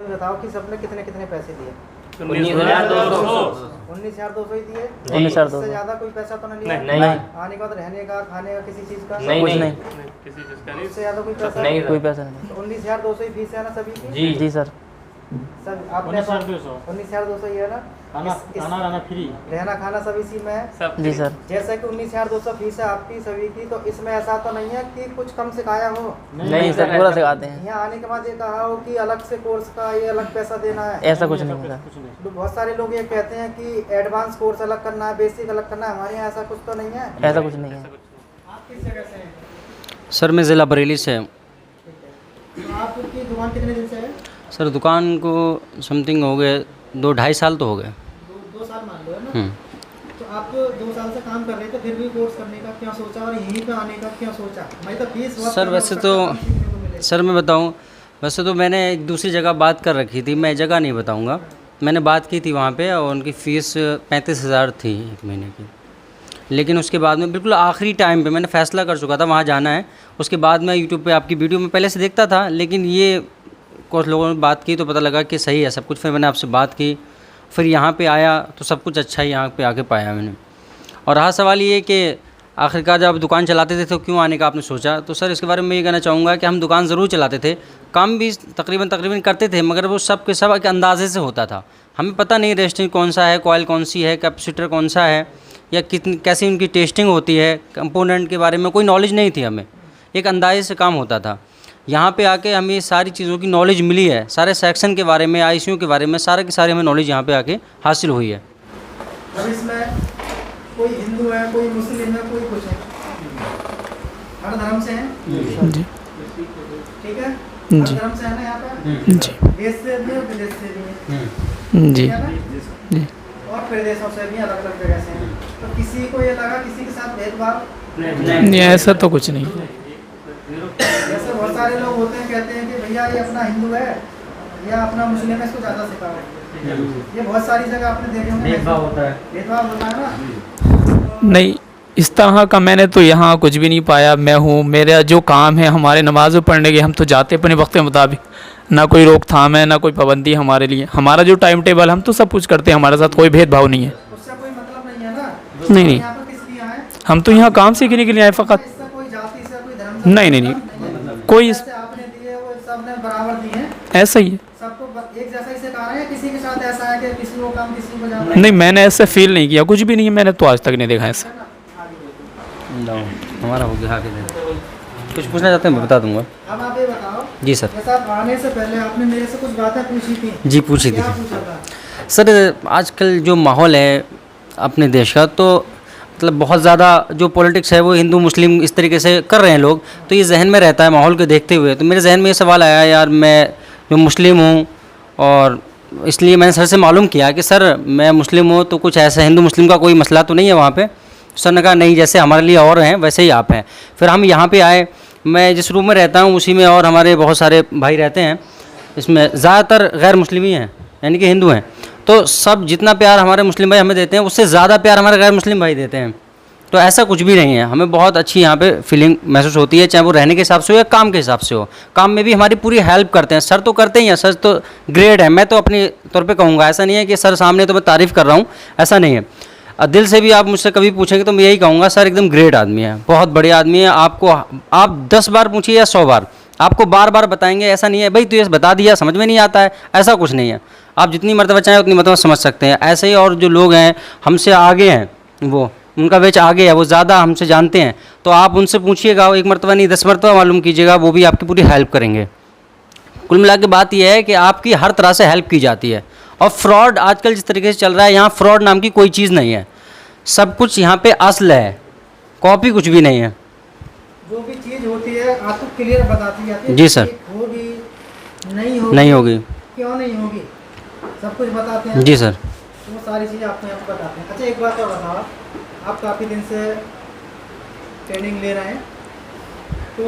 बताओ कि सबने कितने कितने पैसे दिए? 19,200 19,200 ही दिए। 19,200 इससे ज्यादा कोई पैसा तो नहीं लिया? नहीं। आने के बाद रहने का, खाने का, किसी चीज का? नहीं नहीं किसी चीज का इससे ज्यादा कोई पैसा नहीं कोई पैसा नहीं। 19,200 ही फीस है ना सभी की? जी जी सर। सब आपने 19,200 ही है ना? खाना फ्री, रहना खाना सब इसी में है? सब जी सर। जैसे कि 19,200 फीस है आपकी सभी की, तो इसमें ऐसा तो नहीं है कि कुछ कम सिखाया हो? नहीं सर, पूरा सिखाते हैं। यहाँ आने के बाद ये कहा हो कि अलग से कोर्स का ये अलग पैसा देना है? ऐसा कुछ नहीं है सर। तो बहुत सारे लोग ये कहते हैं कि एडवांस कोर्स अलग करना है, बेसिक अलग करना है। हमारे यहाँ ऐसा कुछ तो नहीं है? ऐसा कुछ नहीं है। आप किस जगह से हैं? सर मैं ज़िला बरेली से हूँ। तो आपकी दुकान कितने दिन से है? सर दुकान को समथिंग हो गए 2-2.5 साल तो हो गए। 2 साल मान लो, है ना? तो आप 2 साल से काम कर रहे थे, फिर भी कोर्स करने का क्यों सोचा और यहीं पे आने का क्यों सोचा? मैं तो फीस सर वैसे तो सर मैं बताऊँ, वैसे तो मैंने एक दूसरी जगह बात कर रखी थी, मैं जगह नहीं बताऊँगा। मैंने बात की थी वहाँ पे और उनकी फ़ीस 35,000 थी 1 महीने की। लेकिन उसके बाद में बिल्कुल आखिरी टाइम पे मैंने फ़ैसला कर चुका था वहाँ जाना है। उसके बाद मैं यूट्यूब पे आपकी वीडियो में पहले से देखता था, लेकिन ये कुछ लोगों ने बात की तो पता लगा कि सही है सब कुछ। फिर मैंने आपसे बात की, फिर यहाँ पे आया तो सब कुछ अच्छा ही यहाँ पे आके पाया मैंने। और रहा सवाल ये कि आखिरकार जब आप दुकान चलाते थे तो क्यों आने का आपने सोचा, तो सर इसके बारे में ये कहना चाहूँगा कि हम दुकान ज़रूर चलाते थे, काम भी तकरीबन करते थे, मगर वो सब के सब एक अंदाजे से होता था। हमें पता नहीं रेस्टिंग कौन सा है, कॉइल कौन सी है, कैपेसिटर कौन सा है, या कितनी कैसी उनकी टेस्टिंग होती है, कंपोनेंट के बारे में कोई नॉलेज नहीं थी हमें। एक अंदाजे से काम होता था। यहाँ पे आके हमें सारी चीज़ों की नॉलेज मिली है, सारे सेक्शन के बारे में, आईसीयू के बारे में, सारे की सारी हमें नॉलेज यहाँ पे आके हासिल हुई है। अब इसमें कोई हिंदू है, कोई मुस्लिम है, कोई कुछ है, हर धर्म से हैं? जी ठीक है, जी। हर धर्म से है ना यहाँ पे? जी देश से भी है, विदेश से भी है, जी ठीक है ना? जी। और प्रदेशों से भी अलग अलग जगह से हैं। तो किसी को ये लगा किसी के साथ भेदभाव? नहीं, ऐसा तो कुछ नहीं है। जैसे बहुत सारे लोग होते हैं, कहते हैं कि भैया ये अपना हिंदू है या अपना मुस्लिम है, इसको ज़्यादा सिखाओ। ये बहुत सारी जगह आपने देखे होंगे, भेदभाव होता है। भेदभाव होता है ना? नहीं, इस तरह का मैंने तो यहाँ कुछ भी नहीं पाया। मैं हूँ, मेरा जो काम है, हमारे नमाज़ पढ़ने के, हम तो जाते अपने वक्त के मुताबिक, ना कोई रोकथाम है ना कोई पाबंदी हमारे लिए। हमारा जो टाइम टेबल, हम तो सब कुछ करते हैं, हमारे साथ कोई भेदभाव नहीं है। उससे कोई मतलब नहीं है ना? नहीं नहीं, यहाँ पर किस लिए आए? हम तो यहाँ काम सीखने के लिए आए फ़कत। इससे कोई जाति से, कोई धर्म से नहीं नहीं नहीं, कोई जैसे आपने दिए वो सबने बराबर दिए हैं, ऐसा ही है। सबको एक जैसा ही सिखा रहे हैं? किसी के साथ ऐसा है कि किसी को कम किसी को ज़्यादा? नहीं, मैंने ऐसे फील नहीं किया, कुछ भी नहीं है, मैंने तो आज तक नहीं देखा ऐसा। हमारा हो गया, कुछ पूछना चाहते हैं मैं बता दूंगा। अब आप ये बताओ, जी सर। जैसा आप आने से पहले आपने मेरे से कुछ बातें पूछी थी। जी पूछी थी क्या पूछा था? सर। आजकल जो माहौल है अपने देश का, तो मतलब बहुत ज़्यादा जो पॉलिटिक्स है वो हिंदू मुस्लिम इस तरीके से कर रहे हैं लोग, तो ये जहन में रहता है माहौल को देखते हुए। तो मेरे जहन में ये सवाल आया, यार मैं जो मुस्लिम हूँ, और इसलिए मैंने सर से मालूम किया कि सर मैं मुस्लिम हूँ तो कुछ ऐसा हिंदू मुस्लिम का कोई मसला तो नहीं है वहाँ पे। सर ने कहा नहीं, जैसे हमारे लिए और हैं वैसे ही आप हैं। फिर हम यहाँ पे आए, मैं जिस रूम में रहता हूँ उसी में और हमारे बहुत सारे भाई रहते हैं, इसमें ज़्यादातर गैर मुस्लिम ही हैं, यानी कि हिंदू हैं। तो सब जितना प्यार हमारे मुस्लिम भाई हमें देते हैं, उससे ज़्यादा प्यार हमारे गैर मुस्लिम भाई देते हैं। तो ऐसा कुछ भी नहीं है, हमें बहुत अच्छी यहाँ पे फीलिंग महसूस होती है, चाहे वो रहने के हिसाब से हो या काम के हिसाब से हो। काम में भी हमारी पूरी हेल्प करते हैं, सर तो करते ही हैं, सर तो ग्रेट है। मैं तो अपने तौर पे कहूँगा, ऐसा नहीं है कि सर सामने तो मैं तारीफ़ कर रहा हूँ, ऐसा नहीं है। दिल से भी आप मुझसे कभी पूछेंगे तो मैं यही कहूँगा, सर एकदम ग्रेट आदमी है, बहुत बढ़िया आदमी है। आपको आप 10 बार पूछिए या 100 बार, आपको बार बार बताएंगे। ऐसा नहीं है भाई तू ये बता दिया समझ में नहीं आता है, ऐसा कुछ नहीं है। आप जितनी मरतबा चाहें उतनी मरतबा समझ सकते हैं। ऐसे ही और जो लोग हैं हमसे आगे हैं, वो उनका बेच आगे है, वो ज़्यादा हमसे जानते हैं, तो आप उनसे पूछिएगा, एक मरतबा नहीं 10 मरतबा मालूम कीजिएगा, वो भी आपकी पूरी हेल्प करेंगे। कुल मिला के बात यह है कि आपकी हर तरह से हेल्प की जाती है। और फ्रॉड आजकल जिस तरीके से चल रहा है, यहाँ फ्रॉड नाम की कोई चीज़ नहीं है, सब कुछ यहाँ पे असल है, कॉपी कुछ भी नहीं है। जो भी चीज़ होती है आपको क्लियर बताती जाती है। जी सर। होगी नहीं होगी, क्यों नहीं होगी, सब कुछ बताते हैं। जी सर। तो वो सारी चीज़ें आपको यहाँ पर बताते हैं। अच्छा एक बात और बताओ, आप काफ़ी दिन से ट्रेनिंग ले रहे हैं, तो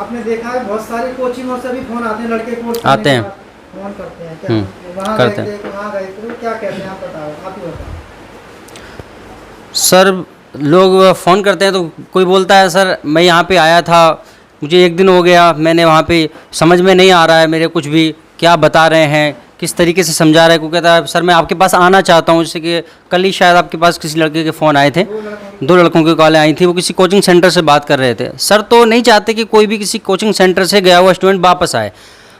आपने देखा है बहुत सारे कोचिंगों से भी फ़ोन आते हैं, लड़के कोर्स आते हैं, फ़ोन करते हैं, क्या वहाँ करते गए थे, वहाँ गए थे, तो क्या कहते हैं आप बताओ, आप ही बताओ। सर लोग फ़ोन करते हैं तो कोई बोलता है सर मैं यहाँ पे आया था, मुझे 1 दिन हो गया, मैंने वहाँ पे समझ में नहीं आ रहा है मेरे कुछ भी, क्या बता रहे हैं, किस तरीके से समझा रहे हैं। को कहता है सर मैं आपके पास आना चाहता हूँ, जैसे कि कल ही शायद आपके पास किसी लड़के के फ़ोन आए थे, 2 लड़कों की कॉलें आई थी, वो किसी कोचिंग सेंटर से बात कर रहे थे। सर तो नहीं चाहते कि कोई भी किसी कोचिंग सेंटर से गया हुआ स्टूडेंट वापस आए,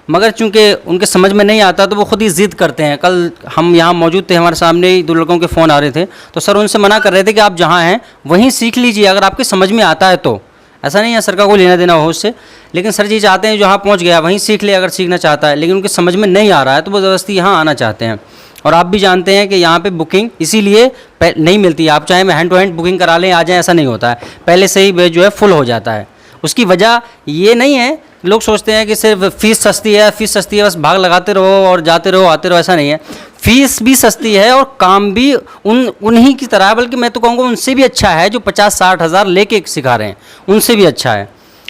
मगर चूंकि उनके समझ में नहीं आता तो वो खुद ही ज़िद करते हैं। कल हम यहाँ मौजूद थे, हमारे सामने ही 2 लड़कों के फ़ोन आ रहे थे, तो सर उनसे मना कर रहे थे कि आप जहाँ हैं वहीं सीख लीजिए, अगर आपके समझ में आता है तो। ऐसा नहीं है सर का कोई लेना देना हो उससे, लेकिन सर जी चाहते हैं जहाँ पहुँच गया वहीं सीख ले अगर सीखना चाहता है, लेकिन उनके समझ में नहीं आ रहा है तो वो ज़बरदस्ती यहाँ आना चाहते हैं। और आप भी जानते हैं कि यहाँ पे बुकिंग इसीलिए नहीं मिलती है। आप चाहे मैं हैंड टू हैंड बुकिंग करा लें आ जाए, ऐसा नहीं होता है, पहले से ही बैच जो है फुल हो जाता है। उसकी वजह ये नहीं है, लोग सोचते हैं कि सिर्फ फ़ीस सस्ती है बस भाग लगाते रहो और जाते रहो आते रहो, ऐसा नहीं है। फ़ीस भी सस्ती है और काम भी उन्हीं की तरह है, बल्कि मैं तो कहूँगा उनसे भी अच्छा है जो 50-60 हज़ार लेके सिखा रहे हैं, उनसे भी अच्छा है।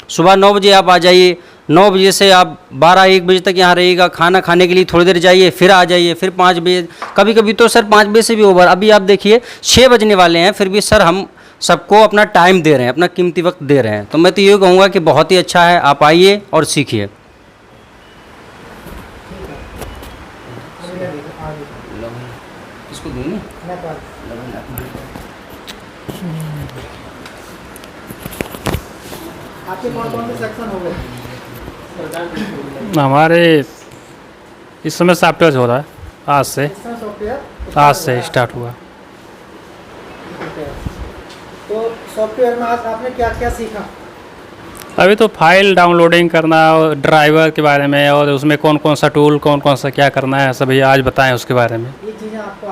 सुबह 9 बजे आप आ जाइए, 9 बजे से आप 12-1 बजे तक यहाँ रहिएगा, खाना खाने के लिए थोड़ी देर जाइए, फिर आ जाइए, फिर 5 बजे, कभी कभी तो सर 5 बजे से भी ओवर। अभी आप देखिए 6 बजने वाले हैं, फिर भी सर हम सबको अपना टाइम दे रहे हैं, अपना कीमती वक्त दे रहे हैं। तो मैं तो ये कहूँगा कि बहुत ही अच्छा है, आप आइए और सीखिए। आपके कौन-कौन से सेक्शन हो गए? हमारे इस समय सॉफ्टवेयर हो रहा है, आज से इसमें सॉफ्टवेयर स्टार्ट हुआ। तो सॉफ्टवेयर में आज आपने क्या क्या सीखा? अभी तो फाइल डाउनलोडिंग करना और ड्राइवर के बारे में, और उसमें कौन कौन सा टूल कौन कौन सा क्या करना है सभी आज बताएं उसके बारे में। ये चीज़ें आपको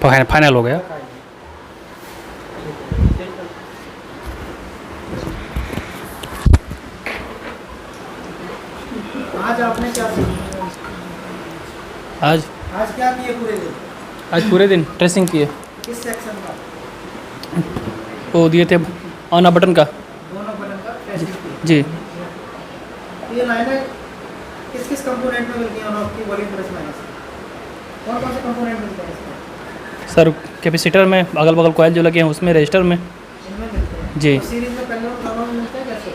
आज फाइनल हो गया। आज आपने क्या सीखा? आज आज क्या किए पूरे दिन? आज पूरे दिन ट्रेसिंग किए, किस सेक्शन का? वो दिए थे ऑन बटन का। दोनों बटन का टेस्टिंग किए। जी ये लाइनें किस किस कंपोनेंट में मिलती हैं ऑन ऑफ की वॉल्यूम प्लस माइनस? कौन कौन से कंपोनेंट मिलते हैं इसमें? सर कैपेसिटर में अगल बगल कॉइल जो लगे हैं उसमें, रजिस्टर में। इनमें मिलते हैं जी तो सीरीज में पहले और दोनों में मिलते हैं कैसे?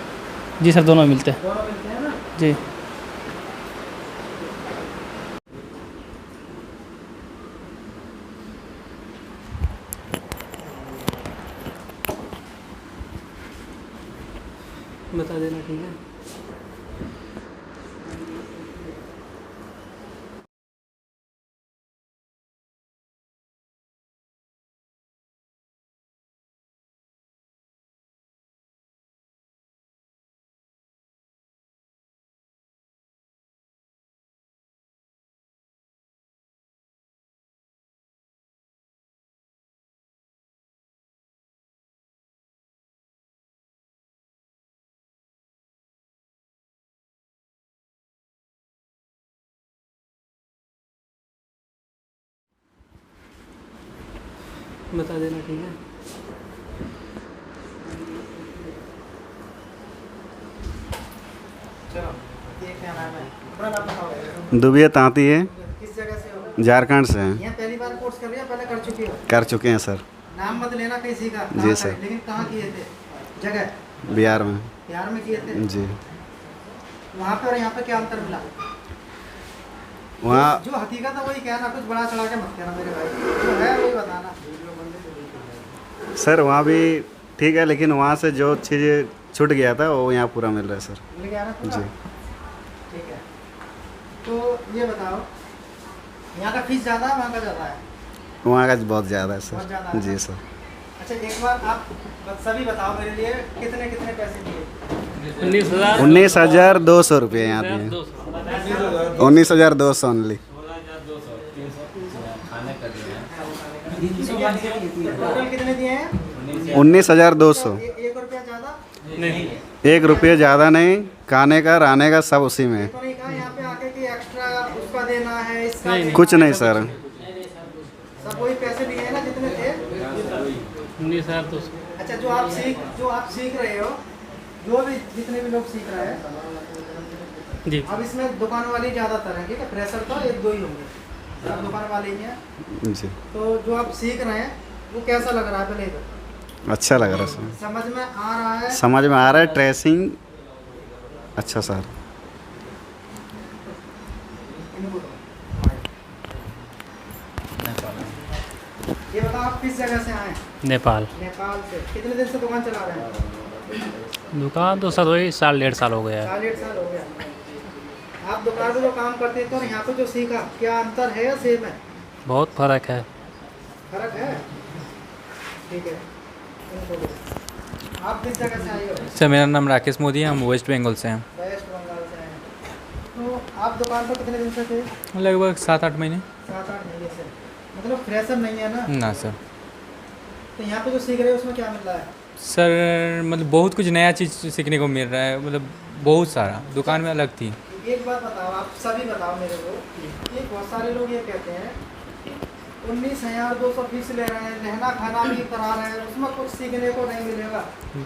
जी सर दोनों मिलते हैं। दोनों मिलते हैं ना? जी बता देना, ठीक है। बता देना, ठीक है। चलो ये क्या नाम है? अपना नाम बताओ। दुबिया तांती है, किस जगह से हो? झारखंड से हैं। यहाँ पहली बार कोर्स कर रहे हैं, पहले कर चुके हो? कर चुके हैं सर। नाम मत लेना कहीं सीखा। जी कहाँ सर। करे? लेकिन कहाँ किए थे? जगह बिहार में। बिहार में किए थे? जी। वहाँ पे और यहाँ पे क्या अंतर मिला? वहाँ जो हकीकत है वही कहना, कुछ बड़ा चढ़ा के मत कहना मेरे भाई, जो है वही बताना। सर वहाँ भी ठीक है, लेकिन वहाँ से जो चीज़ छूट गया था वो यहाँ पूरा मिल रहा है सर। मिल गया ना पूरा? जी। ठीक है। तो ये बताओ, यहाँ का फीस ज़्यादा है वहाँ का ज़्यादा है? वहाँ का बहुत ज़्यादा है बहुत सर। ज़्यादा है जी ना? सर। अच्छा एक बार आप सभी बताओ मेरे लिए, कितने कितने पैसे दिए? 19,200 रुपये यहाँ दिए। 19,200 ओनली। टोटल कितने दिए हैं? 19,200। एक रुपया ज़्यादा? नहीं, 1 रुपये ज़्यादा नहीं, खाने का रहने का सब उसी में। तो नहीं कहा यहाँ पे आके कि एक्स्ट्रा उसका देना है, इसका देना कुछ नहीं सर। है? सब वही पैसे लिए हैं ना जितने थे? 19,200। अच्छा जो आप सीख रहे हो, जो भी जितने भी लोग सीख रहे हैं, जी अब इसमें दुकान वाले ज़्यादातर हैं, ठीक है? फ्रेशर तो 1-2 ही होंगे, सब दुकान वाले ही हैं। जी। तो जो आप सीख रहे हैं वो कैसा लग रहा है पहले तो? अच्छा लग रहा है सर। समझ में आ रहा है? समझ में आ रहा है, ट्रेसिंग अच्छा सर। ये बताओ आप किस जगह से आए हैं? नेपाल। नेपाल से। कितने दिन से दुकान चला रहे हैं? दुकान तो सर वही साल 1.5 साल हो गया है। 4.5 साल हो गया। आप दुकान पे जो काम करते थे और यहाँ पे जो सीखा, क्या अंतर है या सेम है? बहुत फ़र्क है। फर्क है? ठीक है। आप किस जगह से आए हो? सर मेरा नाम राकेश मोदी है, हम वेस्ट बंगाल से हैं। वेस्ट बंगाल से आए हैं। तो आप दुकान पर कितने दिन से थे? लगभग 7-8 महीने। 7-8 महीने से। मतलब फ्रेशर नहीं है ना? ना सर। तो यहाँ पे जो सीख रहे हो उसमें क्या मिल रहा है? सर मतलब बहुत कुछ नया चीज़ सीखने को मिल रहा है, मतलब बहुत सारा। दुकान में अलग थी। एक बात बताओ, आप सभी बताओ मेरे को, ये बहुत सारे लोग ये कहते हैं 19,200 फीस ले रहे हैं, रहना खाना भी करा रहे हैं, उसमें कुछ सीखने को नहीं मिलेगा,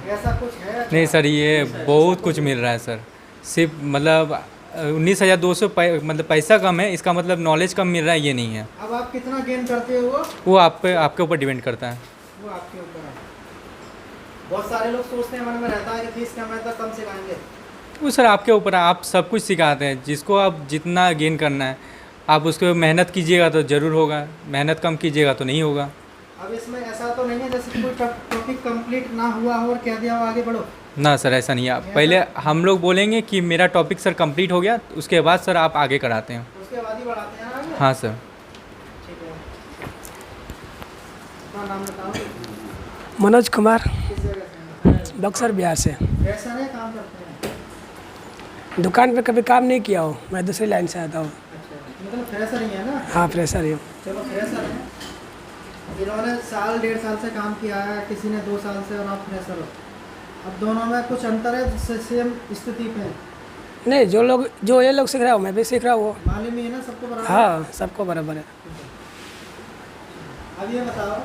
ऐसा कुछ है? नहीं सर, ये बहुत कुछ मिल रहा है सर। सिर्फ मतलब 19,200 मतलब पैसा कम है, इसका मतलब नॉलेज कम मिल रहा है ये नहीं है। अब आप कितना गेन करते हो वो आपके ऊपर डिपेंड करता है। वो आपके ऊपर है। बहुत सारे लोग सोचते हैं, मन में रहता है कि फीस कम है तो कम सिखाएंगे। वो सर आपके ऊपर है, आप सब कुछ सिखाते हैं। जिसको आप जितना गेन करना है आप उसको मेहनत कीजिएगा तो ज़रूर होगा, मेहनत कम कीजिएगा तो नहीं होगा। अब इसमें ऐसा तो नहीं है जैसे कोई टॉपिक कंप्लीट ना हुआ हो और कह दिया हो आगे बढ़ो? ना सर, ऐसा नहीं है। पहले हम लोग बोलेंगे कि मेरा टॉपिक सर कंप्लीट हो गया, उसके बाद सर आप आगे कराते हैं। उसके बाद ही बढ़ाते हैं आगे? हाँ सर। ठीक है। अपना नाम बताओ। मनोज कुमार, किस जगह से? बक्सर बिहार से। ऐसा नहीं काम करते हैं? दुकान पे कभी काम नहीं किया हो, मैं दूसरी लाइन से आता हूँ। अच्छा, मतलब फ्रेशर ही है ना? हाँ फ्रेशर ही हूँ। चलो फ्रेशर है। इन्होंने साल 1.5 साल से काम किया है, किसी ने 2 साल से, और आप फ्रेशर हो। अब दोनों में कुछ अंतर है जिससे सेम स्थिति पे है? नहीं, जो ये लोग सीख रहा हूँ मैं भी सीख रहा हूँ। मालूम ही है ना सबको बराबर? हाँ, सबको बराबर है। अब ये बताओ,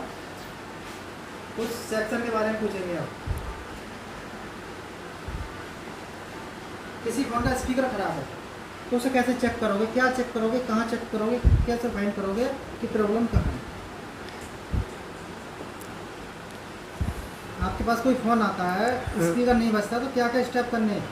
कुछ सेक्शन के बारे में पूछेंगे आप। किसी फोन का स्पीकर खराब है तो उसे कैसे चेक करोगे? क्या चेक करोगे? कहाँ चेक करोगे? कैसे फाइंड करोगे कि प्रॉब्लम कहाँ है? आपके पास कोई फ़ोन आता है, स्पीकर नहीं बजता, तो क्या क्या स्टेप करने हैं?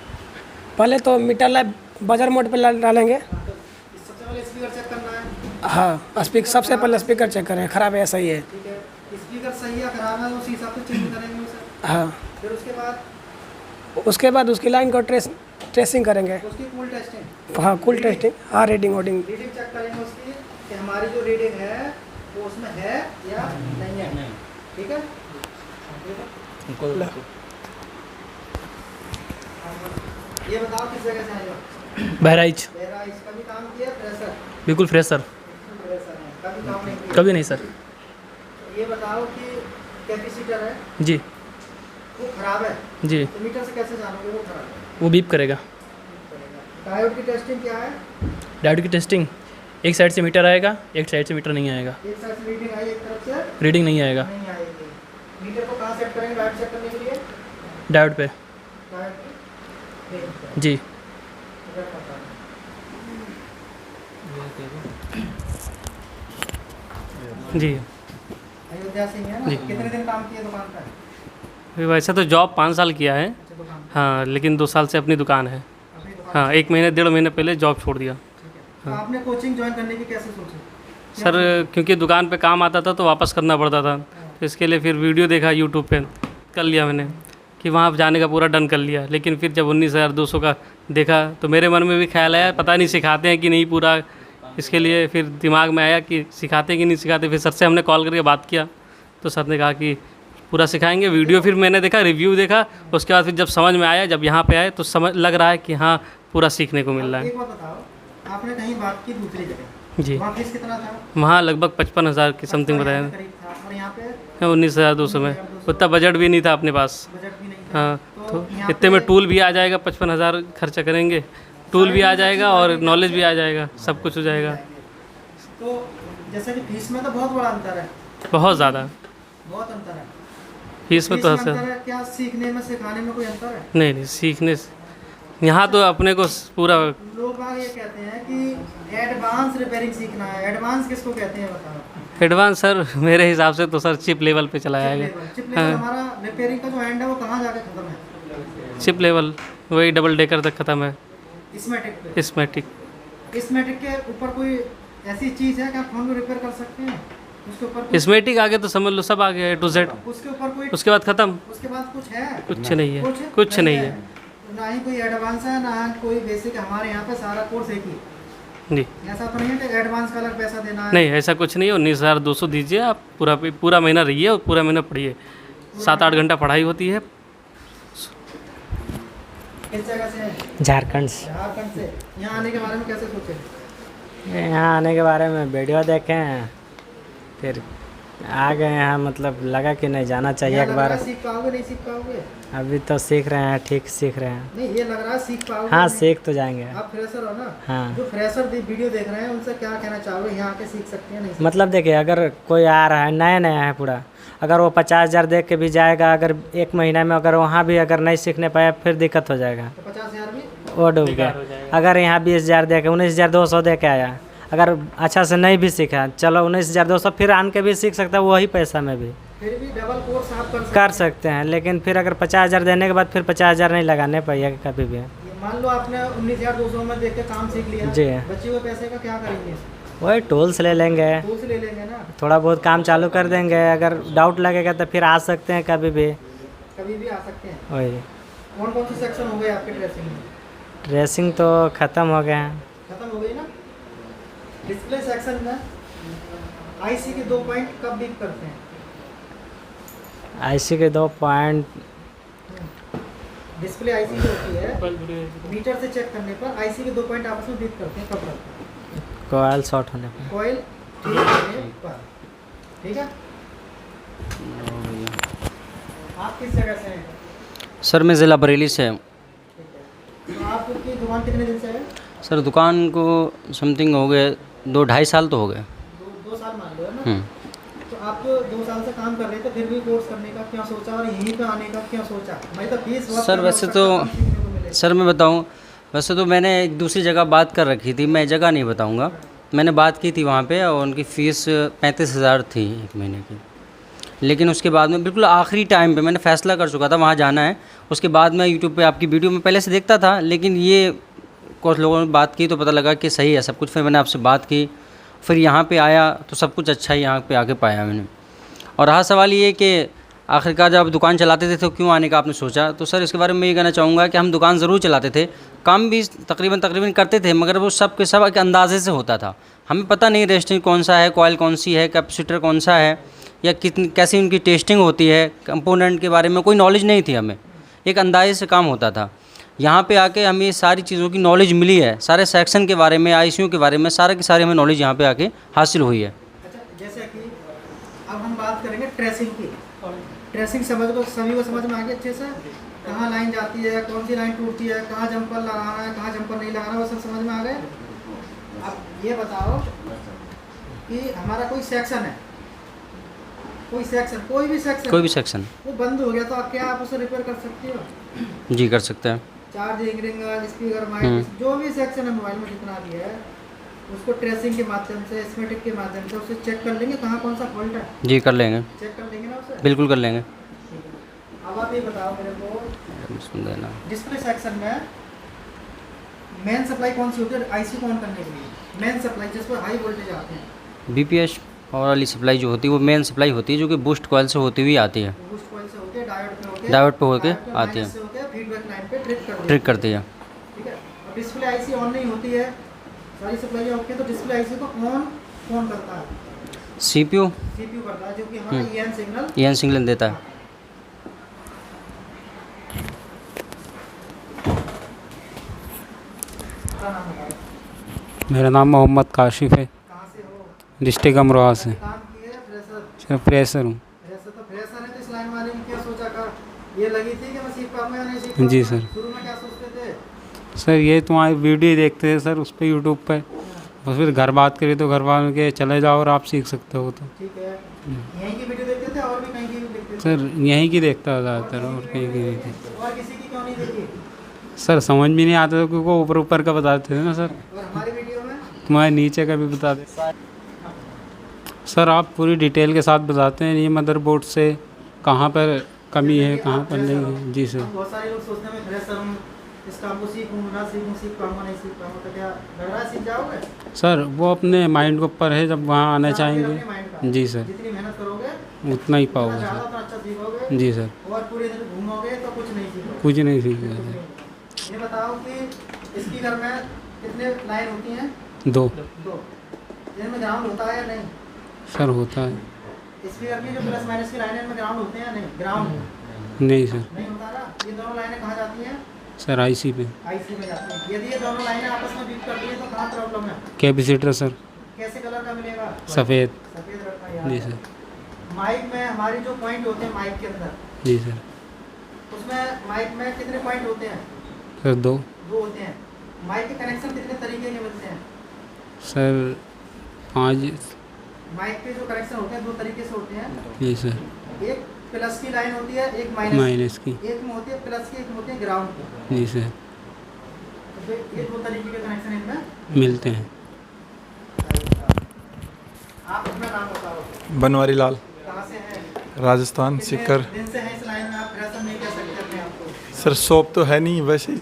पहले तो मीटर लाइव बजर मोड पे डालेंगे। तो सबसे पहले स्पीकर चेक करना है। हाँ, सबसे पहले स्पीकर चेक करें, ख़राब है या सही है। ठीक है, स्पीकर सही है खराब है उसी हिसाब से चेंज करेंगे उसे। हाँ, फिर उसके बाद उसकी लाइन को ट्रेसिंग करेंगे। उसकी कूल टेस्टिंग। हाँ, कूल टेस्टिंग, हाँ, रीडिंग रीडिंग चेक करेंगे उसकी कि हमारी जो रीडिंग है वो उसमें है या नहीं है। ठीक है, ये बताओ किस जगह से आए हो? बहराइच। मेरा इसका भी काम किया फ्रेशर? बिल्कुल फ्रेशर। फ्रेशर है, कभी काम नहीं किया? कभी नहीं सर। तो ये बताओ कि कैपेसिटर है जी वो खराब है, जी, तो मीटर से कैसे जानोगे वो खराब है? वो बीप करेगा। डायोड की टेस्टिंग क्या है? डायोड की टेस्टिंग, एक साइड से मीटर आएगा, एक साइड से मीटर नहीं आएगा। एक साइड से रीडिंग आई, एक तरफ से रीडिंग नहीं आएगा। नहीं आएगी। मीटर को कहाँ सेट करेंगे डायोड चेक करने के लिए? डायोड पे। डायोड पे? नहीं, जी इधर पता नहीं। जी। अयोध्या से ही है ना? जी। कितने दिन काम किए दुकान पर? वैसे तो जॉब 5 साल किया है। अच्छा, दुकान पर। हाँ, लेकिन 2 साल से अपनी दुकान है। अपनी दुकान हाँ, 1 महीने 1.5 महीने पहले जॉब छोड़ दिया। ठीक है। तो आपने कोचिंग ज्वाइन करने की कैसे सोची? सर क्योंकि दुकान पे काम आता था तो वापस करना पड़ता था, तो इसके लिए फिर वीडियो देखा यूट्यूब पे, कर लिया मैंने कि वहाँ जाने का पूरा डन कर लिया। लेकिन फिर जब 19,200 का देखा तो मेरे मन में भी ख्याल आया पता नहीं सिखाते हैं कि नहीं पूरा। इसके लिए फिर दिमाग में आया कि सिखाते हैं कि नहीं सिखाते। फिर सर से हमने कॉल करके बात किया तो सर ने कहा कि पूरा सिखाएंगे। वीडियो फिर मैंने देखा, रिव्यू देखा, उसके बाद फिर जब समझ में आया, जब यहाँ पे आए तो समझ लग रहा है कि हाँ पूरा सीखने को मिल रहा है। एक बात बताओ, आपने कहीं बात की दूसरी जगह, जी, वहाँ फीस कितना था? वहाँ लगभग 55,000 की समथिंग बताया, करीब था, और यहाँ पे 19,200 में। उतना बजट भी नहीं था अपने पास। बजट भी नहीं था। हाँ, तो यहाँ इतने में पे- टूल भी आ जाएगा, 55,000 खर्चा करेंगे, टूल भी आ जाएगा और नॉलेज भी आ जाएगा, सब कुछ हो जाएगा। तो जैसे कि फीस में तो बहुत बड़ा अंतर है, बहुत ज़्यादा बहुत अंतर है। फीस में तो अंतर ऐसा है, क्या सीखने में सिखाने में कोई अंतर है? नहीं नहीं, सीखने से यहाँ तो अपने को पूरा लोग बाग ये कहते हैं कि एडवांस रिपेयरिंग सीखना है। एडवांस किसको कहते हैं बताओ? एडवांस सर मेरे हिसाब से तो सर चिप लेवल पे चलाया गया। चिप लेवल हमारा रिपेयरिंग का जो एंड है वो कहाँ जाके खत्म है? चिप लेवल वही डबल डेकर तक ख़त्म है। इसमेटिक पे। स्मेटिक इसमेटिक के ऊपर कोई ऐसी चीज़ है कि आप फोन को रिपेयर कर सकते हैं, उसके ऊपर स्मेटिक आ गया तो समझ लो सब आ गया A to Z। उसके ऊपर कोई उसके बाद ख़त्म, उसके बाद कुछ है? कुछ नहीं है, कुछ नहीं है ना ही कोई एडवांस है ना कोई बेसिक। हमारे यहाँ पे सारा कोर्स एक ही। जी। ऐसा तो नहीं है कि एडवांस का अलग पैसा देना है। नहीं ऐसा कुछ नहीं है। 19,200 दीजिए आप, पूरा महीना रहिए और पूरा महीना पढ़िए। 7-8 घंटा पढ़ाई होती है। किस जगह से है? झारखंड से। झारखंड से। यहाँ आने के बारे में कैसे सोचे? यहाँ आने के बारे में वीडियो देखे हैं, फिर आ गए यहाँ। मतलब लगा कि नहीं जाना चाहिए यहाँ एक लग रहा बार। है सीख पाओगे नहीं सीख पाओगे? अभी तो सीख रहे हैं, ठीक सीख रहे हैं। नहीं ये लग रहा है सीख पाओगे हाँ नहीं। सीख तो जाएंगे। आप फ्रेशर हो ना? हाँ। जो फ्रेशर वीडियो देख रहे हैं उनसे क्या कहना चाहोगे? यहाँ आके सीख सकते हैं नहीं? मतलब देखिए, अगर कोई आ रहा है नया नया है पूरा, अगर वो 50,000 दे के भी जाएगा, अगर 1 महीना में अगर वहाँ भी अगर नहीं सीखने पाया फिर दिक्कत हो जाएगा, तो 50,000 भी वो डूब गया। अगर यहाँ 20,000 दे के 19,200 दे के आया, अगर अच्छा से नहीं भी सीखा, चलो 19,200 फिर आन के भी सीख सकता है वही पैसा में भी फिर भी डबल कोर्स आप कर सकते हैं। लेकिन फिर अगर 50,000 देने के बाद फिर 50,000 नहीं लगाने पाइएगा कभी भी। मान लो आपने 19,200 में देख के काम सीख लिया जी। बचे हुए पैसे का क्या करेंगे? वही टूल्स ले लेंगे, टूल्स ले लेंगे ना? थोड़ा बहुत काम चालू कर देंगे। अगर डाउट लगेगा तो फिर आ सकते हैं कभी भी। कभी भी आ सकते हैं। वही कौन कौन से सेक्शन हो गए आपके ड्रेसिंग में? ड्रेसिंग तो ख़त्म हो गए हैं। खत्म हो गई ना? डिस्प्ले सेक्शन में आईसी के 2 पॉइंट कब बीप करते हैं? आईसी के 2 पॉइंट डिस्प्ले आईसी जो होती है मीटर से चेक करने पर आईसी के 2 पॉइंट आपस में बीप करते हैं कब करते हैं? कोयल शॉर्ट होने पर। कॉइल ठीक होने पर। ठीक है। आप किस जगह से हैं? सर मैं ज़िला बरेली से हूँ। तो आपकी दुकान कितने दिन से है? सर दुकान को समथिंग हो गए 2-2.5 साल तो हो गए। 2 साल मान लो है ना? तो आप 2 साल से काम कर रहे थे फिर भी कोर्स करने का क्यों सोचा और यहीं पे आने का क्यों सोचा? मैं तो 20 वर्ष सर वैसे तो सर मैं बताऊं, वैसे तो मैंने एक दूसरी जगह बात कर रखी थी, मैं जगह नहीं बताऊंगा। मैंने बात की थी वहाँ पे और उनकी फ़ीस 35,000 थी 1 महीने की। लेकिन उसके बाद में बिल्कुल आखिरी टाइम पे मैंने फ़ैसला कर चुका था वहाँ जाना है। उसके बाद मैं यूट्यूब पे आपकी वीडियो में पहले से देखता था, लेकिन ये कुछ लोगों ने बात की तो पता लगा कि सही है सब कुछ। फिर मैंने आपसे बात की, फिर यहाँ पे आया तो सब कुछ अच्छा ही यहाँ पे आके पाया मैंने। और रहा सवाल ये कि आखिरकार जब आप दुकान चलाते थे तो क्यों आने का आपने सोचा? तो सर इसके बारे में ये कहना चाहूँगा कि हम दुकान ज़रूर चलाते थे, काम भी तकरीबन करते थे, मगर वो सब के सब एक अंदाजे से होता था। हमें पता नहीं रेस्टिंग कौन सा है, कॉइल कौन सी है, कैपेसिटर कौन सा है, या कितनी कैसी उनकी टेस्टिंग होती है, कंपोनेंट के बारे में कोई नॉलेज नहीं थी हमें। एक अंदाजे से काम होता था। यहाँ पे आके हमें सारी चीज़ों की नॉलेज मिली है, सारे सेक्शन के बारे में, आईसीयू के बारे में, सारे की सारी हमें नॉलेज यहाँ पे आके हासिल हुई है। अच्छा जैसे कि अब हम बात करेंगे ट्रेसिंग की। ट्रेसिंग सभी को समझ में आ गई अच्छे से? कहाँ लाइन जाती है, कौन सी लाइन टूटती है, कहाँ जंपर लगाना है, कहाँ जंपर नहीं लगाना, वो सब समझ में आ गए? अब ये बताओ कि हमारा कोई सेक्शन है, कोई भी सेक्शन वो बंद हो गया तो आप क्या आप उसे रिपेयर कर सकते हो? जी कर सकते हैं। चार्जिंग रिंगर स्पीकर माइक जो भी सेक्शन है मोबाइल में जितना भी है उसको ट्रेसिंग के माध्यम से स्मेटिक के माध्यम से उसे चेक कर लेंगे कहाँ कौन सा फॉल्ट है। जी कर लेंगे, चेक कर लेंगे ना उसे? बिल्कुल कर लेंगे। अब आप ये बताओ मेरे को, सुन देना। डिस्प्ले सेक्शन में मेन सप्लाई कौन सी होती है आईसी को ऑन करने के लिए? मेन सप्लाई जिस पर हाई वोल्टेज आते हैं, बीपीएस पावर वाली सप्लाई जो होती है वो मेन सप्लाई होती है, जो कि बूस्ट कॉइल से होती हुई आती है, बूस्ट कॉइल से होके डायोड पे होके आती है, फीडबैक लाइन पे ट्रिक करती है। ठीक है। अब डिस्प्ले आईसी ऑन नहीं होती है, सारी सप्लाई ओके, तो डिस्प्ले आईसी को ऑन कौन करता है? सीपीयू करता है, जो कि हमारा EN सिग्नल देता है। क्या नाम बताओ? मेरा नाम मोहम्मद काशिफ है, कहाँ से हो? डिस्ट्रिक्ट अमरोहा से। काम किए फ्रेशर? सिर्फ फ्रेशर हूँ। फ्रेशर तो फ्रेशर है तो इस लाइन वाले ने क्या सोचा का ये लगी थी कि मैं सीख पाऊंगा या नहीं सीख पाऊंगा? जी सर। शुरू में क्या सोचते थे? सर ये तुम्हारी वीडियो देखते थे सर उस पर यूट्यूब पे, और फिर घर बात करी तो घर वालों के चले जाओ और आप सीख सकते हो। तो ठीक है। यहीं की वीडियो देखते थे और भी कहीं की भी देखते थे? सर यहीं की देखता था ज़्यादातर, और कहीं की नहीं थी। और किसी की क्यों नहीं देखी? सर समझ भी नहीं आता था क्योंकि वो ऊपर ऊपर का बताते थे ना सर, और हमारी वीडियो में तुम्हारे नीचे का भी बता दे। सर आप पूरी डिटेल के साथ बताते हैं ये मदरबोर्ड से कहाँ पर कमी है, कहाँ पर नहीं है। जी सर। बहुत सारे लोग सोचते हैं मैं फ्रेशर हूँ, इस काम को सीखूँ ना सीखूँ, सीख पाऊँगा नहीं सीख पाऊँगा, तो क्या लग रहा है सीख जाओगे? सर वो अपने माइंड के ऊपर है, जब वहाँ आना अपने चाहेंगे माइंड का। जी सर, जितनी मेहनत करोगे उतना ही उतना पाओगे ज़्यादा सर। उतना अच्छा सीखोगे, जी सर, और पूरे दिन घूमोगे तो कुछ नहीं सीखोगे। कुछ नहीं सीखेगा कुछ सर। नहीं। ये बताओ कि स्पीकर में कितने लाइन होती हैं? 2 दो। इनमें ग्राउंड होता है या नहीं? सर होता है, स्पीकर की जो प्लस माइनस की लाइनें में ग्राउंड होते हैं या नहीं? ग्राउंड नहीं सर। नहीं होता ना। ये दोनों लाइनें कहाँ जाती हैं? सर आईसी पे आईसी में जाती हैं। यदि ये दोनों लाइनें आपस में बीट करती हैं तो कहाँ प्रॉब्लम है? कैपेसिटर सर, कैसे कलर का मिलेगा? सफ़ेद। सफेद रखना याद जी है। सर, माइक में हमारी जो पॉइंट होते हैं माइक के अंदर, जी सर। उसमें माइक में कितने पॉइंट होते हैं? सर 2 दो होते हैं। माइक के कनेक्शन कितने तरीके के मिलते हैं? सर 5 माइक के जो कनेक्शन होते हैं 2 तरीके से होते हैं। जी सर, एक प्लस की लाइन होती है, एक माइनस माइनस की। एक में होती है प्लस की, एक में होती है ग्राउंड की। जी सर, तो फिर ये 2 तरीके के कनेक्शन इनमें। मिलते हैं। आप अपना नाम बताओ। बनवारी लाल, कहाँ से हैं? राजस्थान, कितने सीकर। दिन से हैं इस लाइन में? आप प्रेशर नहीं कह सकते अपने आप को। सर शॉप तो है नहीं, वैसे ही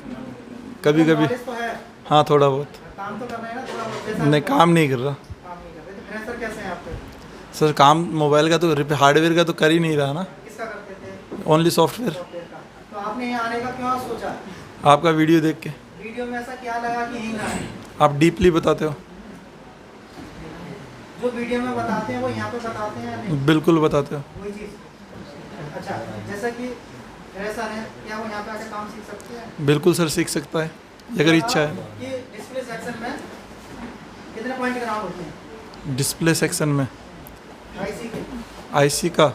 कभी कभी नॉलेज तो है, हाँ थोड़ा बहुत। काम तो कर रहे हैं ना थोड़ा बहुत। जैसा नहीं आपको काम नहीं कर रहा काम नहीं कर रहे तो प्रेशर कैसे है आपके? सर। काम मोबाइल का तो हार्डवेयर का तो कर ही नहीं रहा ना, किसका करते थे? Only software. सॉफ्टवेयर का। तो आपने यहाँ आने का क्यों सोचा? आपका वीडियो देख के। वीडियो में ऐसा क्या लगा कि यहीं आए? आप डीपली बताते हो। जो वीडियो में बताते हैं वो यहाँ पे बताते हैं या नहीं? बिल्कुल बताते हो। वही चीज़। अच्छा, जैसा कि प्रेशर है, क्या वो यहाँ पे आके काम सीख सकते हैं? बिल्कुल सर, सीख सकता है अगर इच्छा है। कि डिस्प्ले सेक्शन में कितने पॉइंट ग्राउंड होते हैं? डिस्प्ले सेक्शन में आईसी के आईसी का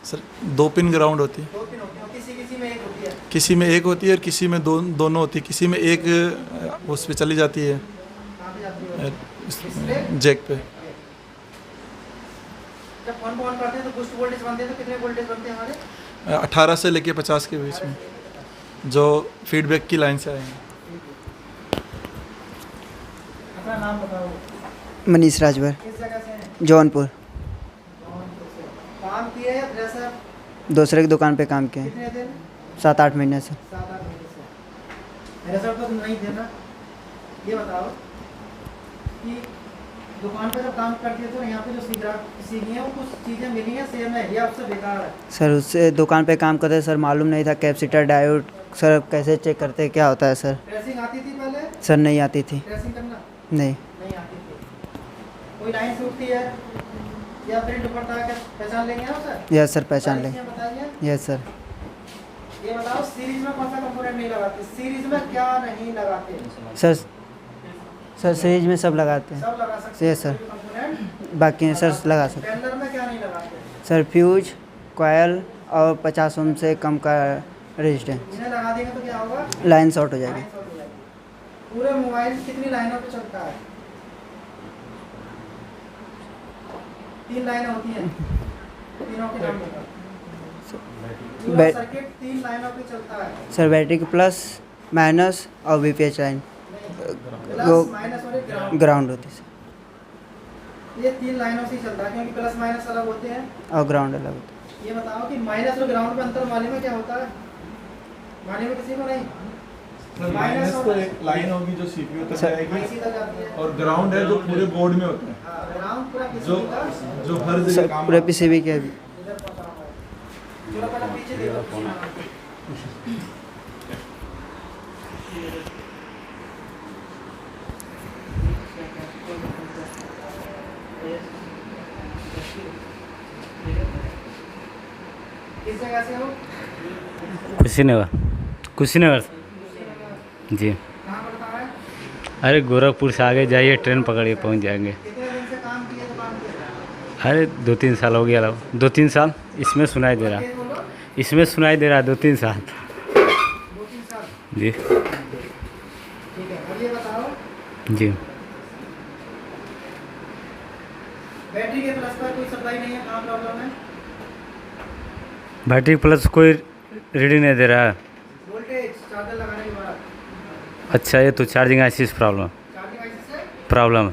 सर 2 पिन ग्राउंड होती है। 2 पिन होते हैं, और किसी किसी में एक होती है। किसी में एक होती है और किसी में दोनों होती है। किसी में एक उस पर चली जाती है, कहाँ पे जाती है? डिस्प्ले जैक पे। जब फोन को ऑन करते हैं तो बूस्ट वोल्टेज बनते हैं, तो कितने वोल्टेज बनते हैं हमारे? 18 से लेके 50 के बीच में, जो फीडबैक की लाइन से आएंगे। अपना नाम बताओ। मनीष राजभर, किस जगह से हैं? जौनपुर। जौनपुर से। काम किए या प्रेशर? दूसरे की दुकान पे काम किए कितने दिन? 7-8 महीने से। 7-8 महीने से। प्रेशर तो तुम नहीं थे ना। ये बताओ कि दुकान पे जब काम करती है तो यहाँ पे जो सीखी है वो कुछ चीज़ें मिली हैं सेम है या उससे बेकार है? सर उससे दुकान पे काम करते सर मालूम नहीं था कैपेसिटर डायोड सर कैसे चेक करते हैं, क्या होता है सर? ट्रेसिंग आती थी पहले? सर नहीं आती थी। ट्रेसिंग करना नहीं। नहीं आती थी। कोई लाइन छूटती है या प्रिंट दुपट्टा के पहचान लेंगे आप सर? यस सर, पहचान लें। बताइए। Yes sir. ये बताओ सीरीज में कौन सा कंपोनेंट नहीं लगाते? सीरीज में क्या नहीं लगाते? सर सीरीज में सब लगाते हैं। सब लगा सकते हैं। यस सर, कंपोनेंट बाकी हैं सर लगा सकते हैं। टेंडर में क्या नहीं लगाते? सर फ्यूज, कॉयल और 50 ओम से कम का रेजिस्टेंस। इन्हें लगा देंगे तो क्या होगा? लाइन शॉर्ट हो जाएगी। लाइन शॉर्ट हो जाएगी। पूरे मोबाइल कितनी लाइनों पे चलता है? 3 लाइनें होती हैं। तीनों के नाम बताओ। पूरा सर्किट 3 लाइनों पे चलता है। सर बैटरी की प्लस माइनस और वीपीएच लाइन प्लस माइनस और एक ग्राउंड होती है सर। ये 3 लाइनों से ही चलता है क्योंकि प्लस माइनस अलग होते हैं और ग्राउंड अलग होता है। ये बताओ कि माइनस और ग्राउंड में अंतर मालूम है क्या होता है? मालूम है किसी को नहीं? माइनस तो एक लाइन होगी जो सीपीयू तक जाएगी, आईसी तक जाती है। और ग्राउंड है जो पूरे बोर्ड में होता है, हाँ, ग्राउंड पूरा किसी जो का जो हर जगह सर काम पूरे पीसीबी के इधर पहुंचा हुआ है। चलो पहले पीछे देखो। किस जगह से हो? कुशीनगर जी। कहाँ पड़ता है? अरे गोरखपुर से आगे जाइए, ट्रेन पकड़िए, पहुंच जाएंगे। कितने दिन से काम किए दुकान पे? अरे 2-3 साल हो गया, 2-3 साल इसमें सुनाई दे रहा, ये बोलो। इसमें सुनाई दे रहा 2-3 साल 2-3 साल। जी। ठीक है, अब ये बताओ जी। बैटरी के प्लस पर कोई सप्लाई नहीं है, कहाँ प्रॉब्लम है? बैटरी प्लस कोई रीडिंग नहीं दे रहा है। वोल्टेज चार्जर लगाने के बाद अच्छा, ये तो चार्जिंग आईसी से प्रॉब्लम चार्जिंग आईसी से प्रॉब्लम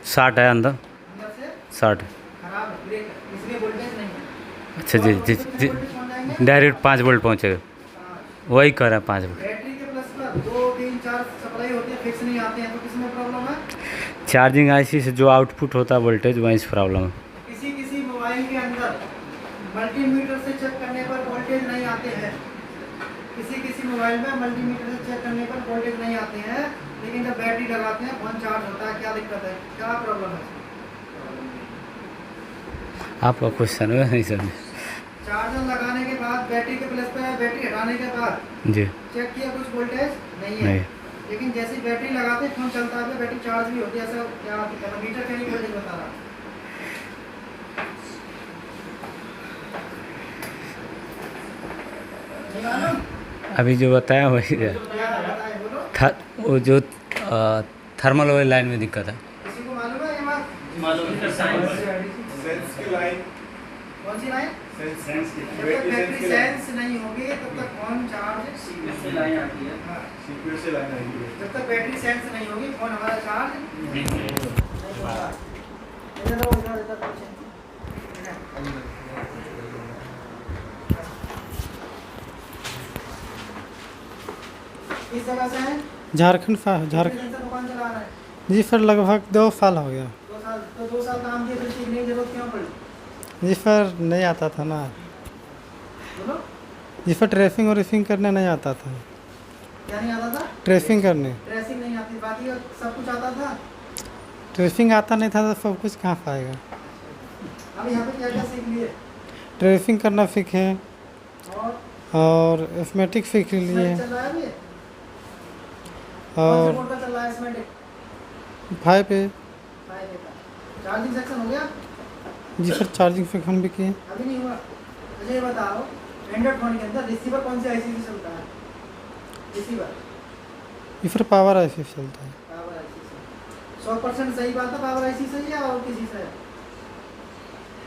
शॉर्ट है अंदर अंदर से शॉर्ट। खराब है, ब्रेक है, इसलिए वोल्टेज नहीं है। अच्छा जी जी जी, वोल्टेज पहुंच जाएंगे। डायरेक्ट 5 वोल्ट पहुँचेगा, वही कह रहा है 5 वोल्ट। बैटरी चार्जिंग आईसी से जो आउटपुट होता है वोल्टेज वहीं से प्रॉब्लम है। किसी किसी मोबाइल के अंदर मल्टीमीटर से चेक करने पर वोल्टेज नहीं आते हैं। किसी किसी मोबाइल में मल्टीमीटर से चेक करने पर वोल्टेज नहीं आते हैं, लेकिन जब बैटरी लगाते हैं फोन चार्ज होता है। क्या दिक्कत है, क्या प्रॉब्लम है? आपका क्वेश्चन है नहीं समझे। चार्जर लगाने के बाद बैटरी के प्लस पे बैटरी हटाने के बाद जी चेक किया, कुछ वोल्टेज नहीं है। नहीं। लेकिन जैसे बैटरी लगाते फोन चलता है, बैटरी चार्ज भी होती है। ऐसा क्या मीटर के नहीं वोल्टेज बता रहा? नहीं मालूम? अभी जो बताया वही है। क्या बताए बोलो? वो जो थर्मल वाली लाइन में दिक्कत है। किसी को मालूम है ये बात? कौन सी लाइन? जब तक बैटरी सेंस नहीं होगी तब तक फोन चार्ज आती है। हाँ। जब तक बैटरी सेंस नहीं होगी फोन हमारा चार्ज नहीं होगा। किस जगह से है? झारखंड झारखंड से दुकान चला रहा है? जी सर लगभग 2 साल हो गया। 2 साल? तो 2 साल काम किए, फिर सीखने की जरूरत क्यों पड़ी? जी सर नहीं आता था ना। बोलो। जी सर ट्रेसिंग और रिसिंग करने नहीं आता था। क्या नहीं आता था? ट्रेसिंग करने। ट्रेसिंग नहीं आती, बाकी सब कुछ आता था। ट्रेसिंग आता नहीं था तो सब कुछ कहाँ पाएगा। अब यहाँ पे क्या क्या सीख लिए? ट्रेसिंग करना सीखे और एस्मेटिक सीख लिए इसमें चल रहा है अभी? कौन और से मोड का चल रहा है इसमें? 5 पे। 5 का चार्जिंग सेक्शन हो गया? जी सर चार्जिंग सेक्शन भी किए। अभी नहीं हुआ। मुझे ये बताओ, एंड्रॉइड फोन के अंदर रिसीवर कौन से आईसी से चलता है? रिसीवर ये फिर पावर आईसी चलता है। पावर आईसी से 100% सही बात है। पावर आईसी सही है और किसी से?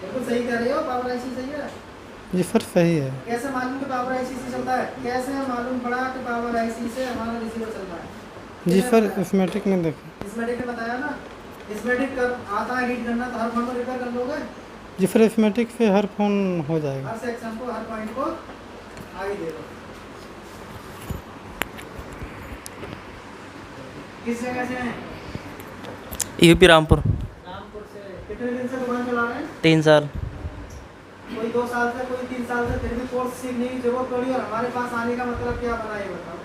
बिल्कुल सही कह रहे हो, पावर आईसी सही है। जी सर सही है। कैसे मालूम कि पावर आईसी से चलता है? कैसे मालूम पड़ा कि पावर आईसी से हमारा रिसीवर चल रहा है? जी सर एस्मेटिक में देखे। एस्मेटिक ने बताया ना। एस्मेटिक कर आता है हीट करना, तो हर फोन को रिपेयर कर लोगे? जी फिर एस्मेटिक से हर फोन हो जाएगा। हर सेक्शन को, हर पॉइंट को आगे दे दो। किस जगह से हैं? यूपी रामपुर। रामपुर से। कितने दिन से दुकान चला रहे हैं? 3 साल। कोई 2 साल से, कोई 3 साल से, फिर भी कोर्स सीखने की जरूरत पड़ी और हमारे पास आने का मतलब क्या बना ये बताओ?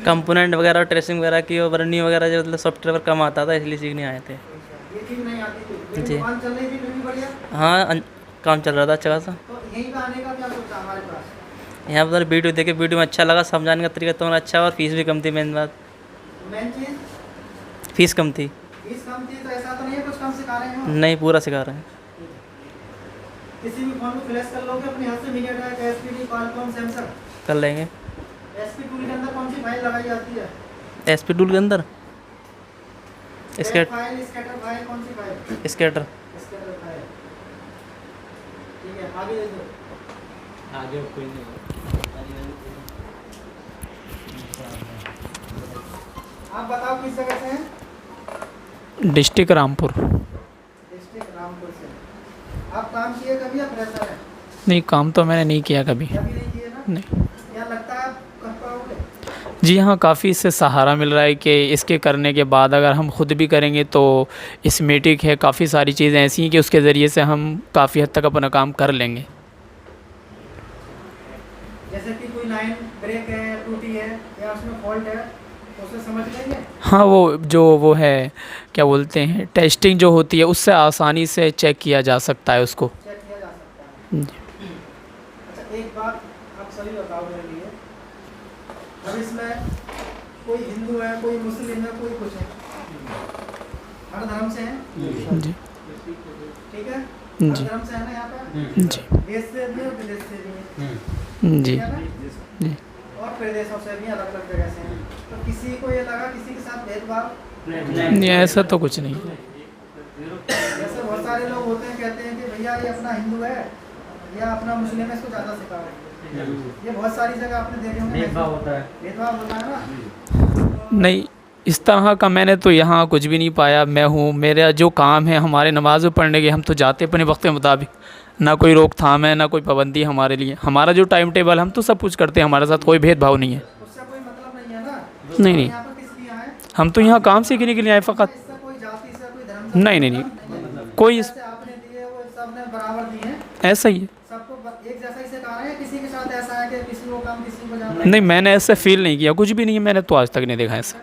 कंपोनेंट वगैरह ट्रेसिंग वगैरह की और बर्निंग वगैरह जो मतलब सॉफ्टवेयर कम आता था इसलिए सीखने आए थे। ये चीज़ नहीं आती थी, लेकिन जी। दुकान चल रही थी फिर भी बढ़िया। हाँ काम चल रहा था अच्छा खासा। तो यहीं पे आने का क्या सोचा हमारे पास? यहाँ पर वीडियो देखे, वीडियो में अच्छा लगा, समझाने का तरीका तो अच्छा और फीस भी कम थी। मेन बात मेन चीज़ फीस कम थी। फीस कम थी, तो ऐसा तो नहीं है कुछ कम सिखा रहे हो? नहीं पूरा सिखा रहे हैं। किसी भी फोन को फ्लैश कर लोगे अपने हाथ से, मीडियाटेक, एसपीडी, क्वालकॉम, सैमसंग कर लेंगे। एसपी टूल के अंदर कौन सी फाइल लगाई जाती है? एसपी टूल के अंदर फाइल, स्कैटर फाइल, कौन सी फाइल? स्केटर। Scatter file. ठीक है, आगे देखो। आगे कोई नहीं। आप बताओ किस जगह से हैं? डिस्ट्रिक्ट रामपुर। डिस्ट्रिक्ट रामपुर से। आप काम किए कभी या फ्रेशर है? नहीं काम तो मैंने नहीं किया कभी। कभी नहीं किए ना? नहीं। क्या लगता है आप कर पाओगे? जी हाँ काफ़ी इससे सहारा मिल रहा है कि इसके करने के बाद अगर हम खुद भी करेंगे तो एस्मेटिक है, काफ़ी सारी चीज़ें ऐसी हैं कि उसके ज़रिए से हम काफ़ी हद तक अपना काम कर लेंगे। जैसे कि कोई लाइन ब्रेक है, टूटी है या उसमें फॉल्ट है, तो उसे समझ लेंगे? हाँ वो है क्या बोलते हैं टेस्टिंग जो होती है उससे आसानी से चेक किया जा सकता है उसको। चेक किया जा सकता है। जी। अच्छा एक बात आप सही बताओ मेरे लिए। अब इसमें कोई हिंदू है, कोई मुस्लिम है, कोई कुछ है, हर धर्म से हैं? जी। ठीक है, जी। हर धर्म से है ना यहाँ पे? जी। देश से भी और विदेश से भी हैं। जी। ठीक है ना? जी। और प्रदेशों से भी अलग अलग जगह से हैं। तो किसी को ये लगा किसी के साथ भेदभाव? नहीं ऐसा तो कुछ नहीं। जैसे बहुत सारे लोग होते हैं, कहते हैं कि भैया ये अपना हिंदू है या अपना मुस्लिम है, इसको ज़्यादा सिखाओ। ये बहुत सारी जगह आपने देखे होंगे। भेदभाव होता है। भेदभाव होता है ना? नहीं इस तरह का मैंने तो यहाँ कुछ भी नहीं पाया। मैं हूँ, मेरा जो काम है हमारे नमाज़ पढ़ने के, हम तो जाते अपने वक्त के मुताबिक, ना कोई रोकथाम है ना कोई पाबंदी हमारे लिए। हमारा जो टाइम टेबल हम तो सब कुछ करते हैं, हमारे साथ कोई भेदभाव नहीं है। उससे कोई मतलब नहीं है ना? नहीं नहीं यहाँ पर किस लिए आए? हम तो यहाँ काम सीखने के लिए आए फ़कत। इससे नहीं नहीं नहीं, कोई जैसे आपने दिए वो सबने बराबर दिए हैं, ऐसा ही है। सबको एक जैसा ही सिखा रहे हैं, किसी के साथ ऐसा है कि किसी को कम किसी को ज़्यादा? नहीं, मैंने ऐसे फील नहीं किया, कुछ भी नहीं है, मैंने तो आज तक नहीं देखा ऐसा।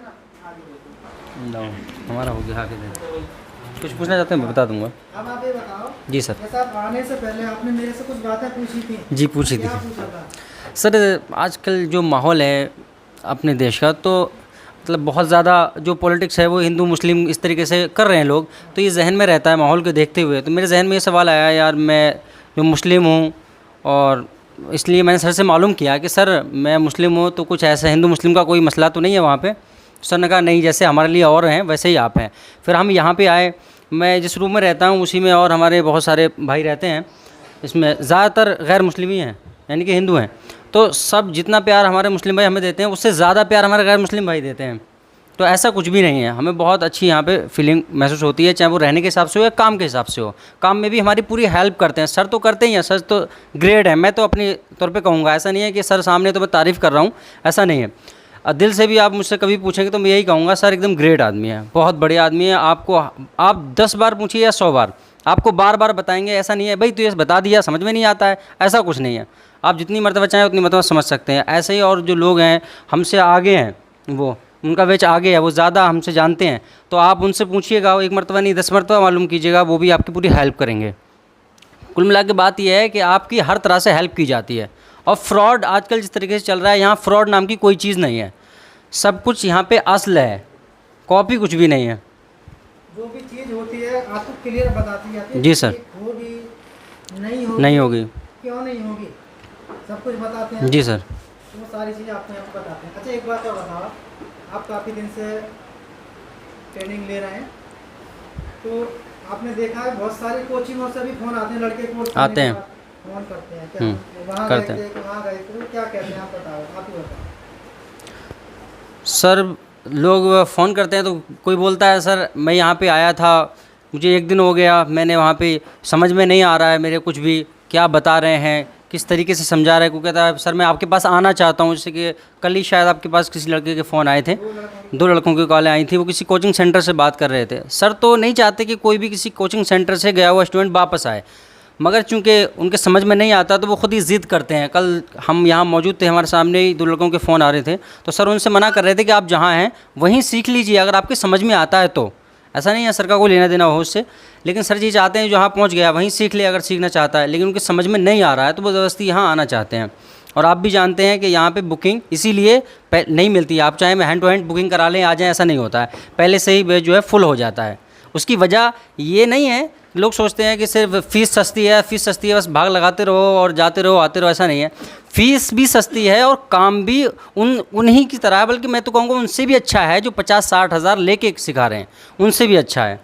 हमारा हो गया आगे कुछ पूछना चाहते हैं मैं बता दूंगा। अब आप ये बताओ जी सर। जैसा आप आने से पहले आपने मेरे से कुछ बातें पूछी थी। जी पूछी थी क्या पूछा था? सर। आजकल जो माहौल है अपने देश का, तो मतलब बहुत ज़्यादा जो पॉलिटिक्स है वो हिंदू मुस्लिम इस तरीके से कर रहे हैं लोग, तो ये जहन में रहता है माहौल को देखते हुए। तो मेरे जहन में ये सवाल आया, यार मैं जो मुस्लिम हूँ, और इसलिए मैंने सर से मालूम किया कि सर मैं मुस्लिम हूँ, तो कुछ ऐसा हिंदू मुस्लिम का कोई मसला तो नहीं है वहाँ पे? सर ने कहा नहीं, जैसे हमारे लिए और हैं वैसे ही आप हैं। फिर हम यहाँ पे आए, मैं जिस रूम में रहता हूँ उसी में और हमारे बहुत सारे भाई रहते हैं, इसमें ज़्यादातर गैर मुस्लिम ही हैं, यानी कि हिंदू हैं। तो सब जितना प्यार हमारे मुस्लिम भाई हमें देते हैं, उससे ज़्यादा प्यार हमारे गैर मुस्लिम भाई देते हैं। तो ऐसा कुछ भी नहीं है, हमें बहुत अच्छी यहाँ पे फीलिंग महसूस होती है, चाहे वो रहने के हिसाब से हो या काम के हिसाब से हो। काम में भी हमारी पूरी हेल्प करते हैं, सर तो करते ही हैं, सर तो ग्रेट है। मैं तो अपने तौर पे कहूँगा, ऐसा नहीं है कि सर सामने तो मैं तारीफ़ कर रहा हूँ, ऐसा नहीं है। दिल से भी आप मुझसे कभी पूछेंगे तो मैं यही कहूँगा, सर एकदम ग्रेट आदमी है, बहुत बढ़िया आदमी है। आपको आप 10 बार पूछिए या 100 बार, आपको बार बार बताएंगे। ऐसा नहीं है भाई तू ये बता दिया समझ में नहीं आता है, ऐसा कुछ नहीं है। आप जितनी मरतबा चाहें उतनी मरतबा समझ सकते हैं। ऐसे ही और जो लोग हैं हमसे आगे हैं, वो उनका वेच आगे है, वो ज़्यादा हमसे जानते हैं, तो आप उनसे पूछिएगा, एक मरतबा नहीं 10 मरतबा मालूम कीजिएगा, वो भी आपकी पूरी हेल्प करेंगे। कुल मिला के बात यह है कि आपकी हर तरह से हेल्प की जाती है। और फ्रॉड आजकल जिस तरीके से चल रहा है, यहाँ फ्रॉड नाम की कोई चीज़ नहीं है, सब कुछ यहाँ पे असल है, कॉपी कुछ भी नहीं है। जो भी चीज़ होती है आपको क्लियर बताती जाती है। जी सर। होगी नहीं नहीं होगी, क्यों नहीं होगी, सब कुछ बताते हैं। जी सर। वो सारी चीज़ें आपको यहाँ बताते हैं। अच्छा एक बात और बताओ, आप काफ़ी दिन से ट्रेनिंग ले रहे हैं, तो आपने देखा है बहुत सारी कोचिंगों से भी फ़ोन आते हैं, लड़के कोर्स आते हैं, फ़ोन करते हैं, क्या वहाँ करते गए थे वहाँ गए थे, क्या कहते हैं आप बताओ, आप ही बताओ। सर लोग फ़ोन करते हैं तो कोई बोलता है सर मैं यहाँ पे आया था, मुझे 1 दिन हो गया, मैंने वहाँ पे समझ में नहीं आ रहा है मेरे कुछ भी, क्या बता रहे हैं, किस तरीके से समझा रहे हैं। कोई कहता है सर मैं आपके पास आना चाहता हूँ, जैसे कि कल ही शायद आपके पास किसी लड़के के फ़ोन आए थे, 2 लड़कों की कॉलें आई थी, वो किसी कोचिंग सेंटर से बात कर रहे थे। सर तो नहीं चाहते कि कोई भी किसी कोचिंग सेंटर से गया हुआ स्टूडेंट वापस आए, मगर चूंकि उनके समझ में नहीं आता तो वो खुद ही ज़िद करते हैं। कल हम यहाँ मौजूद थे, हमारे सामने ही 2 लड़कों के फ़ोन आ रहे थे, तो सर उनसे मना कर रहे थे कि आप जहाँ हैं वहीं सीख लीजिए, अगर आपके समझ में आता है तो। ऐसा नहीं है सर का कोई लेना देना हो उससे, लेकिन सर जी चाहते हैं जहाँ पहुँच गया वहीं सीख ले, अगर सीखना चाहता है, लेकिन उनके समझ में नहीं आ रहा है तो वो ज़बरदस्ती यहाँ आना चाहते हैं। और आप भी जानते हैं कि यहाँ पे बुकिंग इसीलिए नहीं मिलती है, आप चाहे मैं हैंड टू हैंड बुकिंग करा लें आ जाएँ, ऐसा नहीं होता है, पहले से ही बैच जो है फुल हो जाता है। उसकी वजह ये नहीं है, लोग सोचते हैं कि सिर्फ फ़ीस सस्ती है, बस भाग लगाते रहो और जाते रहो आते रहो, ऐसा नहीं है। फ़ीस भी सस्ती है और काम भी उन्हीं की तरह है, बल्कि मैं तो कहूँगा उनसे भी अच्छा है जो 50-60 हज़ार लेके सिखा रहे हैं, उनसे भी अच्छा है।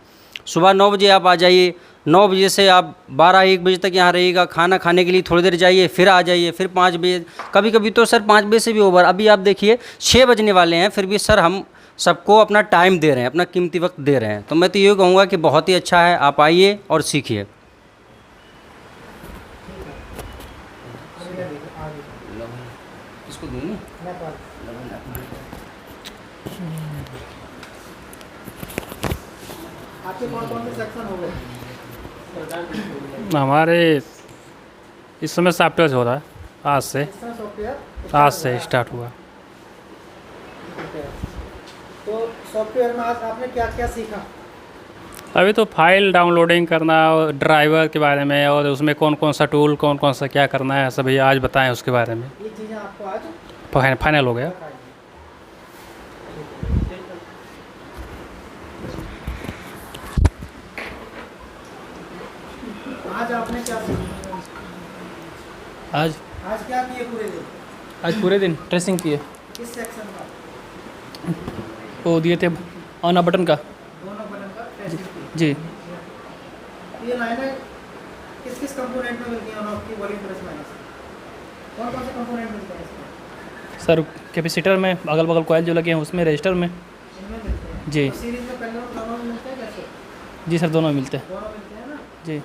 सुबह 9 बजे आप आ जाइए, 9 बजे से आप 12-1 बजे तक यहाँ रहिएगा, खाना खाने के लिए थोड़ी देर जाइए, फिर आ जाइए, फिर 5 बजे, कभी कभी तो सर 5 बजे से भी ओवर। अभी आप देखिए 6 बजने वाले हैं, फिर भी सर हम सबको अपना टाइम दे रहे हैं, अपना कीमती वक्त दे रहे हैं। तो मैं तो ये कहूँगा कि बहुत ही अच्छा है, आप आइए और सीखिए। आपके कौन-कौन से सेक्शन हो गए? हमारे इस समय सॉफ्टवेयर हो रहा है, आज से स्टार्ट हुआ। तो सॉफ्टवेयर में आज आपने क्या क्या सीखा? अभी तो फाइल डाउनलोडिंग करना और ड्राइवर के बारे में, और उसमें कौन कौन सा टूल कौन कौन सा क्या करना है सभी आज बताएं उसके बारे में। ये चीज़ें आपको आज फाइनल हो गया। आज आपने क्या सीखा? आज क्या किए पूरे दिन? आज पूरे दिन ट्रेसिंग किए। किस सेक्शन का? वो दिए थे ऑन अ बटन का। दोनों बटन का ट्रेसिंग किए। जी। ये लाइनें किस किस कंपोनेंट में मिलती हैं ऑन ऑफ की वॉल्यूम प्लस माइनस? कौन कौन से कंपोनेंट मिलते हैं इसमें? सर कैपेसिटर में अगल बगल कॉइल जो लगे हैं उसमें, रजिस्टर में। इनमें मिलते हैं। जी। तो सीरीज में पहले दोनों में मिलते हैं कैसे? जी सर दोनों मिलते हैं। दोनों मिलते हैं ना? जी।